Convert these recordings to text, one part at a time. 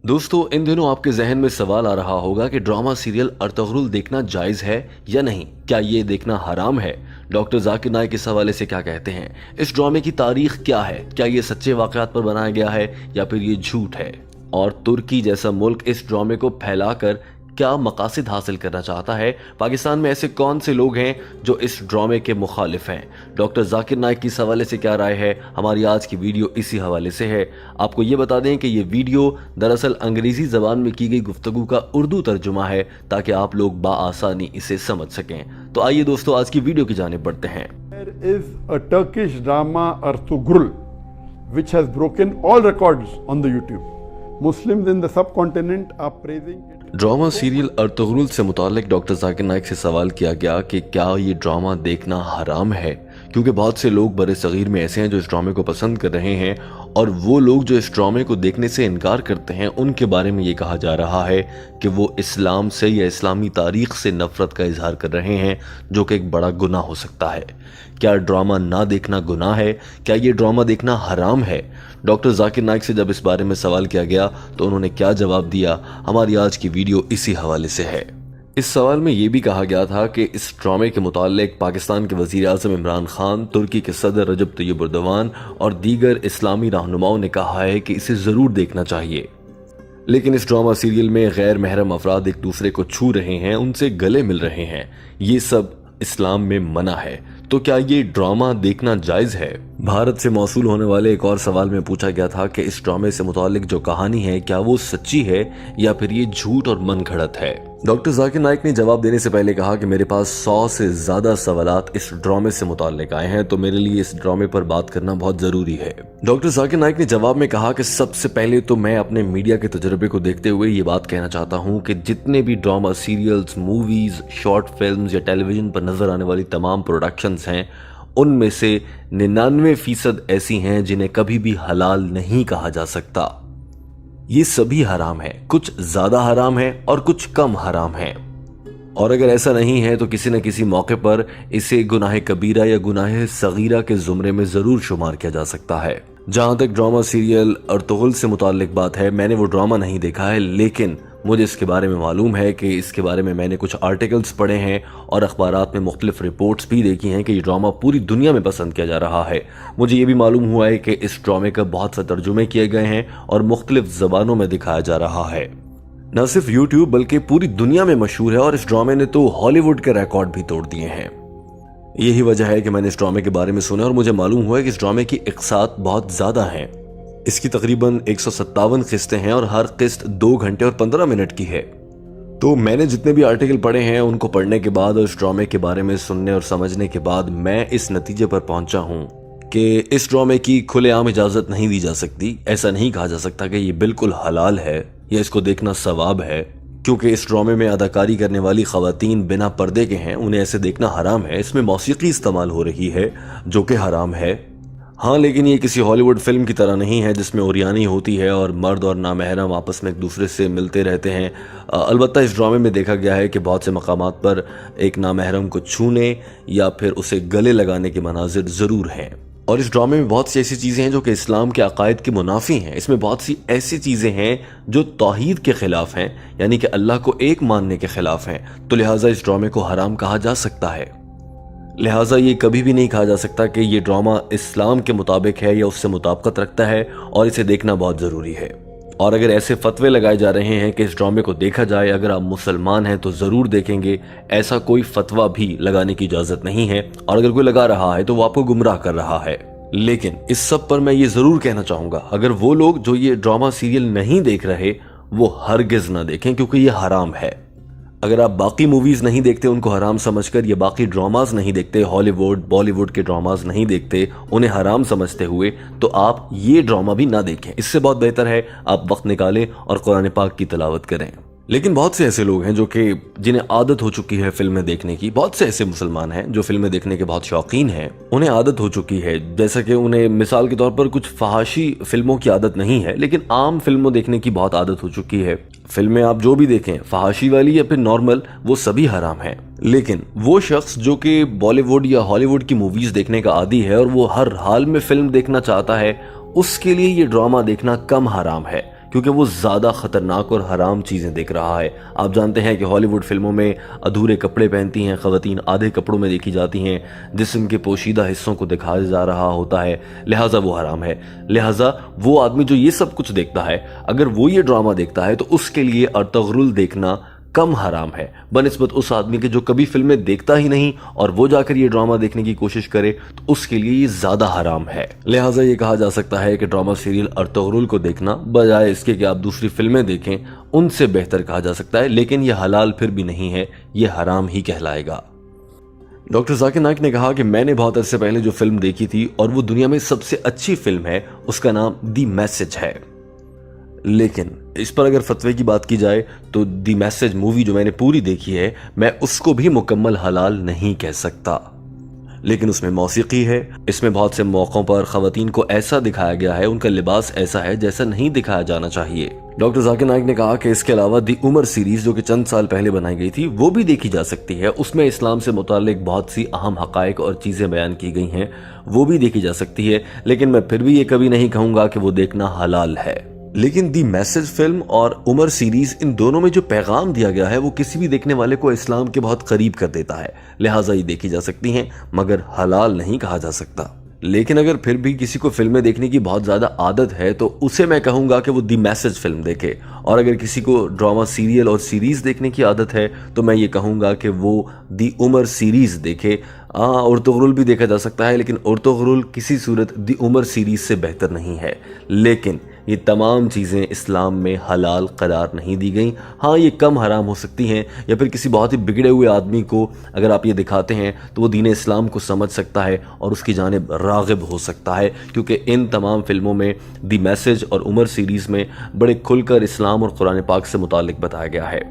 दोस्तों, इन दिनों आपके जहन में सवाल आ रहा होगा कि ड्रामा सीरियल अर्तुगरुल देखना जायज है या नहीं। क्या ये देखना हराम है? डॉक्टर जाकिर नाइक इस हवाले से क्या कहते हैं? इस ड्रामे की तारीख क्या है? क्या ये सच्चे वाकयात पर बनाया गया है या फिर ये झूठ है? और तुर्की जैसा मुल्क इस ड्रामे को फैलाकर क्या मकासद हासिल करना चाहता है? पाकिस्तान में ऐसे कौन से लोग हैं जो इस ड्रामे के मुखालिफ हैं? डॉक्टर जाकिर नाइक की इस हवाले से क्या राय है? हमारी आज की वीडियो इसी हवाले से है। आपको ये बता दें कि ये वीडियो दरअसल अंग्रेजी जबान में की गई गुफ्तगू का उर्दू तर्जुमा है ताकि आप लोग बाआसानी इसे समझ सकें। तो आइए दोस्तों, आज की वीडियो की जानिब बढ़ते हैं। There is a Turkish drama Ertugrul which has broken all records on the YouTube. Muslims in the subcontinent are praising it. Drama serial Ertugrul से मुतालिक डॉक्टर जाकिर नाइक से सवाल किया गया कि क्या ये ड्रामा देखना हराम है, क्योंकि बहुत से लोग बड़े सगीर में ऐसे हैं जो इस ड्रामे को पसंद कर रहे हैं और वो लोग जो इस ड्रामे को देखने से इनकार करते हैं उनके बारे में ये कहा जा रहा है कि वो इस्लाम से या इस्लामी तारीख से नफरत का इजहार कर रहे हैं, जो कि एक बड़ा गुनाह हो सकता है। क्या ड्रामा ना देखना गुनाह है? क्या ये ड्रामा देखना हराम है? डॉक्टर जाकिर नाइक से जब इस बारे में सवाल किया गया तो उन्होंने क्या जवाब दिया, हमारी आज की वीडियो इसी हवाले से है। इस सवाल में यह भी कहा गया था कि इस ड्रामे के मुतालिक पाकिस्तान के वजीर आज़म इमरान खान, तुर्की के सदर रजब तैयब एर्दोगान और दीगर इस्लामी रहनुमाओं ने कहा है कि इसे ज़रूर देखना चाहिए। लेकिन इस ड्रामा सीरियल में गैर महरम अफराद एक दूसरे को छू रहे हैं, उनसे गले मिल रहे हैं। ये सब इस्लाम में मना है। तो क्या ये ड्रामा देखना जायज है? भारत से मौसूल होने वाले एक और सवाल में पूछा गया था कि इस ड्रामे से मुतालिक जो कहानी है क्या वो सच्ची है या फिर ये झूठ और मन घड़त है। डॉक्टर जाकिर नाइक ने जवाब देने से पहले कहा कि मेरे पास 100 से ज्यादा सवालात इस ड्रामे से मुताल्लिक आए हैं, तो मेरे लिए इस ड्रामे पर बात करना बहुत जरूरी है। डॉक्टर जाकिर नाइक ने जवाब में कहा कि सबसे पहले तो मैं अपने मीडिया के तजुर्बे को देखते हुए ये बात कहना चाहता हूँ कि जितने भी drama serials, movies, short film या टेलीविजन पर नजर आने वाली तमाम प्रोडक्शंस हैं, उनमें से 99% ऐसी हैं जिन्हें कभी भी हलाल नहीं कहा जा सकता। ये सभी हराम है, कुछ ज्यादा हराम है और कुछ कम हराम है। और अगर ऐसा नहीं है तो किसी न किसी मौके पर इसे गुनाह कबीरा या गुनाह सगीरा के जुमरे में जरूर शुमार किया जा सकता है। जहां तक ड्रामा सीरियल अर्तुगरुल से मुताल्लिक बात है, मैंने वो ड्रामा नहीं देखा है, लेकिन मुझे इसके बारे में मालूम है कि इसके बारे में मैंने कुछ आर्टिकल्स पढ़े हैं और अखबारात में मुख्तलिफ रिपोर्ट्स भी देखी हैं कि ये ड्रामा पूरी दुनिया में पसंद किया जा रहा है। मुझे ये भी मालूम हुआ है कि इस ड्रामे का बहुत से तर्जुमे किए गए हैं और मुख्तलिफ ज़बानों में दिखाया जा रहा है। न सिर्फ यूट्यूब बल्कि पूरी दुनिया में मशहूर है और इस ड्रामे ने तो हॉलीवुड के रिकॉर्ड भी तोड़ दिए हैं। यही वजह है कि मैंने इस ड्रामे के बारे में सुना और मुझे मालूम हुआ है कि इस ड्रामे की इक़्सात बहुत ज़्यादा हैं। इसकी तकरीबन 157 किस्तें हैं और हर किस्त 2 घंटे और 15 मिनट की है। तो मैंने जितने भी आर्टिकल पढ़े हैं उनको पढ़ने के बाद और इस ड्रामे के बारे में सुनने और समझने के बाद मैं इस नतीजे पर पहुंचा हूं कि इस ड्रामे की खुलेआम इजाज़त नहीं दी जा सकती। ऐसा नहीं कहा जा सकता कि ये बिल्कुल हलाल है या इसको देखना सवाब है, क्योंकि इस ड्रामे में अदाकारी करने वाली खवातीन बिना पर्दे के हैं, उन्हें ऐसे देखना हराम है। इसमें मौसीकी इस्तेमाल हो रही है जो कि हराम है। हाँ, लेकिन ये किसी हॉलीवुड फिल्म की तरह नहीं है जिसमें ओरियानी होती है और मर्द और नामहरम आपस में एक दूसरे से मिलते रहते हैं। अलबत्ता इस ड्रामे में देखा गया है कि बहुत से मकामात पर एक नामहरम को छूने या फिर उसे गले लगाने के मनाजिर ज़रूर हैं। और इस ड्रामे में बहुत सी ऐसी चीज़ें हैं जो कि इस्लाम के अकायद के मुनाफी हैं। इसमें बहुत सी ऐसी चीज़ें हैं जो तौहीद के ख़िलाफ़ हैं, यानी कि अल्लाह को एक मानने के ख़िलाफ़ हैं। तो लिहाजा इस ड्रामे को हराम कहा जा सकता है। लिहाजा ये कभी भी नहीं कहा जा सकता कि ये ड्रामा इस्लाम के मुताबिक है या उससे मुताबिकत रखता है और इसे देखना बहुत ज़रूरी है। और अगर ऐसे फतवे लगाए जा रहे हैं कि इस ड्रामे को देखा जाए, अगर आप मुसलमान हैं तो ज़रूर देखेंगे, ऐसा कोई फतवा भी लगाने की इजाज़त नहीं है। और अगर कोई लगा रहा है तो वो आपको गुमराह कर रहा है। लेकिन इस सब पर मैं ये ज़रूर कहना चाहूँगा, अगर वो लोग जो ये ड्रामा सीरियल नहीं देख रहे वो हरगिज़ ना देखें, क्योंकि ये हराम है। अगर आप बाकी मूवीज नहीं देखते उनको हराम समझकर, या बाकी ड्रामाज नहीं देखते, हॉलीवुड बॉलीवुड के ड्रामाज नहीं देखते उन्हें हराम समझते हुए, तो आप ये ड्रामा भी ना देखें। इससे बहुत बेहतर है आप वक्त निकालें और कुरान पाक की तिलावत करें। लेकिन बहुत से ऐसे लोग हैं जो कि जिन्हें आदत हो चुकी है फिल्में देखने की। बहुत से ऐसे मुसलमान हैं जो फिल्में देखने के बहुत शौकीन हैं, उन्हें आदत हो चुकी है। जैसा कि उन्हें मिसाल के तौर पर कुछ फहाशी फिल्मों की आदत नहीं है, लेकिन आम फिल्मों देखने की बहुत आदत हो चुकी है। फिल्में आप जो भी देखें, फहाशी वाली या फिर नॉर्मल, वो सभी हराम हैं। लेकिन वो शख्स जो कि बॉलीवुड या हॉलीवुड की मूवीज देखने का आदी है और वो हर हाल में फिल्म देखना चाहता है, उसके लिए ये ड्रामा देखना कम हराम है, क्योंकि वो ज़्यादा ख़तरनाक और हराम चीज़ें देख रहा है। आप जानते हैं कि हॉलीवुड फिल्मों में अधूरे कपड़े पहनती हैं ख़वातीन, आधे कपड़ों में देखी जाती हैं, जिस्म के पोशीदा हिस्सों को दिखाया जा रहा होता है, लिहाजा वो हराम है। लिहाजा वो आदमी जो ये सब कुछ देखता है, अगर वो ये ड्रामा देखता है तो उसके लिए अर्तुगरुल देखना कम हराम है बनिस्बत उस आदमी के जो कभी फिल्में देखता ही नहीं और वो जाकर ये ड्रामा देखने की कोशिश करे तो उसके लिए ये ज्यादा हराम है। लिहाजा ये कहा जा सकता है कि ड्रामा सीरियल अर्तुगरुल को देखना बजाय इसके कि आप दूसरी फिल्में देखें उनसे बेहतर कहा जा सकता है, लेकिन यह हलाल फिर भी नहीं है, ये हराम ही कहलाएगा। डॉक्टर जाकिर नाइक ने कहा कि मैंने बहुत अरसे पहले जो फिल्म देखी थी और वो दुनिया में सबसे अच्छी फिल्म है, उसका नाम दी मैसेज है। लेकिन इस पर अगर फतवे की बात की जाए तो दी मैसेज मूवी जो मैंने पूरी देखी है, मैं उसको भी मुकम्मल हलाल नहीं कह सकता। लेकिन उसमें मौसीकी है, इसमें बहुत से मौक़ों पर ख़वातीन को ऐसा दिखाया गया है, उनका लिबास ऐसा है जैसा नहीं दिखाया जाना चाहिए। डॉक्टर जाकिर नाइक ने कहा कि इसके अलावा दी उमर सीरीज जो कि चंद साल पहले बनाई गई थी वो भी देखी जा सकती है। उसमें इस्लाम से मुताल्लिक बहुत सी अहम हक़ाइक़ और चीज़ें बयान की गई हैं, वो भी देखी जा सकती है। लेकिन मैं फिर भी ये कभी नहीं कहूँगा कि वो देखना हलाल है। लेकिन दी मैसेज फिल्म और उमर सीरीज, इन दोनों में जो पैगाम दिया गया है वो किसी भी देखने वाले को इस्लाम के बहुत करीब कर देता है, लिहाजा ये देखी जा सकती हैं, मगर हलाल नहीं कहा जा सकता। लेकिन अगर फिर भी किसी को फिल्में देखने की बहुत ज़्यादा आदत है तो उसे मैं कहूँगा कि वो दी मैसेज फिल्म देखे, और अगर किसी को ड्रामा सीरियल और सीरीज़ देखने की आदत है तो मैं ये कहूँगा कि वो दी उमर सीरीज़ देखे। अर्तुगरुल भी देखा जा सकता है, लेकिन अर्तुगरुल किसी सूरत दी उमर सीरीज़ से बेहतर नहीं है। लेकिन ये तमाम चीज़ें इस्लाम में हलाल करार नहीं दी गई। हाँ, ये कम हराम हो सकती हैं, या फिर किसी बहुत ही बिगड़े हुए आदमी को अगर आप ये दिखाते हैं तो वो दीन इस्लाम को समझ सकता है और उसकी जानिब राग़िब हो सकता है, क्योंकि इन तमाम फिल्मों में दी मैसेज और उमर सीरीज़ में बड़े खुलकर इस्लाम और कुरान पाक से मुताल्लिक बताया गया है।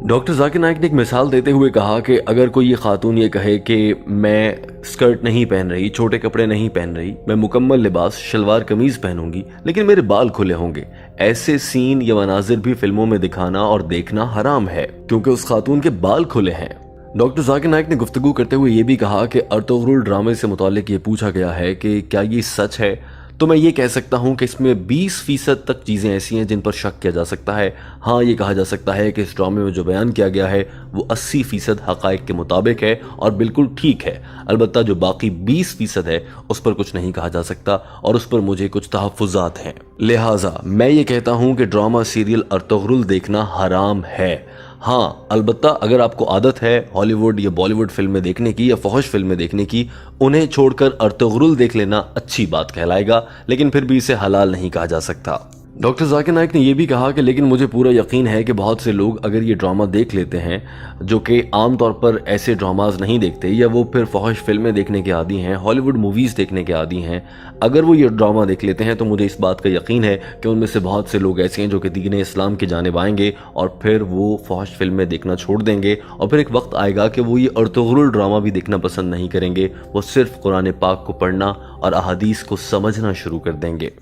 डॉक्टर जाकिर नाइक ने एक मिसाल देते हुए कहा कि अगर कोई ये खातून ये कहे कि मैं स्कर्ट नहीं पहन रही, छोटे कपड़े नहीं पहन रही, मैं मुकम्मल लिबास शलवार कमीज पहनूंगी लेकिन मेरे बाल खुले होंगे, ऐसे सीन या मनाजिर भी फिल्मों में दिखाना और देखना हराम है क्योंकि उस खातून के बाल खुले हैं। डॉक्टर जाकिर नाइक ने गुफ्तगू करते हुए ये भी कहा कि अर्तुगरुल ड्रामे से मुताल्लिक ये पूछा गया है कि क्या ये सच है, तो मैं ये कह सकता हूँ कि इसमें 20% तक चीज़ें ऐसी हैं जिन पर शक किया जा सकता है। हाँ, ये कहा जा सकता है कि इस ड्रामे में जो बयान किया गया है वो 80% हक़ाइक़ के मुताबिक है और बिल्कुल ठीक है। अलबत्ता जो बाकी 20% है उस पर कुछ नहीं कहा जा सकता और उस पर मुझे कुछ तहफ़्फ़ुज़ात हैं। लिहाजा मैं ये कहता हूँ कि ड्रामा सीरियल अर्तुगरुल देखना हराम है। हाँ, अलबत्ता अगर आपको आदत है हॉलीवुड या बॉलीवुड फिल्में देखने की या फहश फिल्में देखने की, उन्हें छोड़कर अर्तुगरुल देख लेना अच्छी बात कहलाएगा, लेकिन फिर भी इसे हलाल नहीं कहा जा सकता। डॉक्टर जाकिर नाइक ने यह भी कहा कि लेकिन मुझे पूरा यकीन है कि बहुत से लोग अगर ये ड्रामा देख लेते हैं जो कि आम तौर पर ऐसे ड्रामाज नहीं देखते या वो फिर फहश फिल्में देखने के आदी हैं, हॉलीवुड मूवीज़ देखने के आदी हैं, अगर वो ये ड्रामा देख लेते हैं तो मुझे इस बात का यकीन है कि उनमें से बहुत से लोग ऐसे हैं जो कि दीन इस्लाम की जानिब आएंगे और फिर वो फहश फिल्में देखना छोड़ देंगे और फिर एक वक्त आएगा कि वो ये अर्तुगरुल ड्रामा भी देखना पसंद नहीं करेंगे, वो सिर्फ कुरान पाक को पढ़ना और अहादीस को समझना शुरू कर देंगे।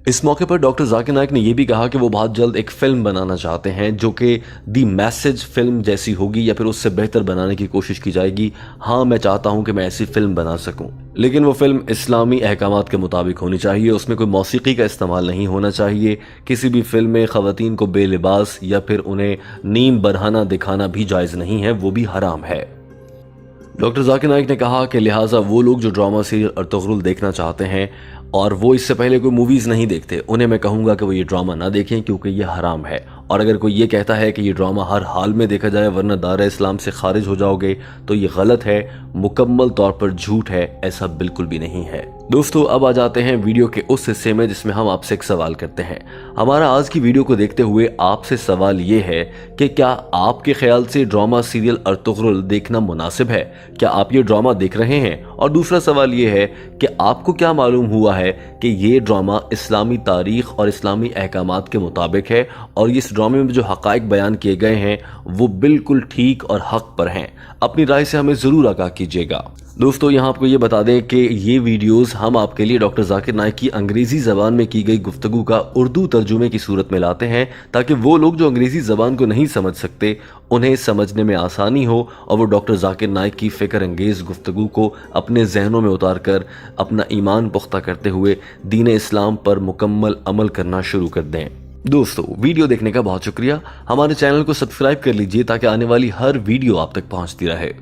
इस मौके पर डॉक्टर जाकिर नाइक ने यह भी कहा कि वो बहुत जल्द एक फिल्म बनाना चाहते हैं जो कि दी मैसेज फिल्म जैसी होगी या फिर उससे बेहतर बनाने की कोशिश की जाएगी। हाँ, मैं चाहता हूं कि मैं ऐसी फिल्म बना सकूं, लेकिन वो फिल्म इस्लामी अहकामात के मुताबिक होनी चाहिए, उसमें कोई मौसीकी का इस्तेमाल नहीं होना चाहिए। किसी भी फिल्म में ख़वातीन को बेलिबास या फिर उन्हें नीम बरहाना दिखाना भी जायज़ नहीं है, वो भी हराम है। डॉक्टर जाकिर नाइक ने कहा कि लिहाजा वो लोग जो ड्रामा सीरियल अर्तुगरुल देखना चाहते हैं और वो इससे पहले कोई मूवीज़ नहीं देखते, उन्हें मैं कहूँगा कि वो ये ड्रामा ना देखें क्योंकि ये हराम है। और अगर कोई ये कहता है कि ये ड्रामा हर हाल में देखा जाए वरना दायरा इस्लाम से खारिज हो जाओगे, तो ये गलत है, मुकम्मल तौर पर झूठ है, ऐसा बिल्कुल भी नहीं है। दोस्तों, अब आ जाते हैं वीडियो के उस हिस्से में जिसमें हम आपसे एक सवाल करते हैं। हमारा आज की वीडियो को देखते हुए आपसे सवाल ये है कि क्या आपके ख्याल से ड्रामा सीरियल अर्तुगरुल देखना मुनासिब है? क्या आप ये ड्रामा देख रहे हैं? और दूसरा सवाल ये है कि आपको क्या मालूम हुआ है कि ये ड्रामा इस्लामी तारीख और इस्लामी अहकामात के मुताबिक है और इस ड्रामे में जो हक़ाइक़ बयान किए गए हैं वो बिल्कुल ठीक और हक़ पर हैं? अपनी राय से हमें ज़रूर आगाह कीजिएगा। दोस्तों, यहाँ आपको ये बता दें कि ये वीडियोस हम आपके लिए डॉक्टर जाकिर नाइक की अंग्रेज़ी ज़बान में की गई गुफ्तगू का उर्दू तर्जुमे की सूरत में लाते हैं ताकि वो लोग जो अंग्रेज़ी ज़बान को नहीं समझ सकते उन्हें समझने में आसानी हो और वो डॉक्टर जाकिर नाइक की फ़िक्र अंगेज़ गुफ्तगू को अपने जहनों में उतार कर अपना ईमान पुख्ता करते हुए दीन इस्लाम पर मुकम्मल अमल करना शुरू कर दें। दोस्तों, वीडियो देखने का बहुत शुक्रिया। हमारे चैनल को सब्सक्राइब कर लीजिए ताकि आने वाली हर वीडियो आप तक पहुंचती रहे।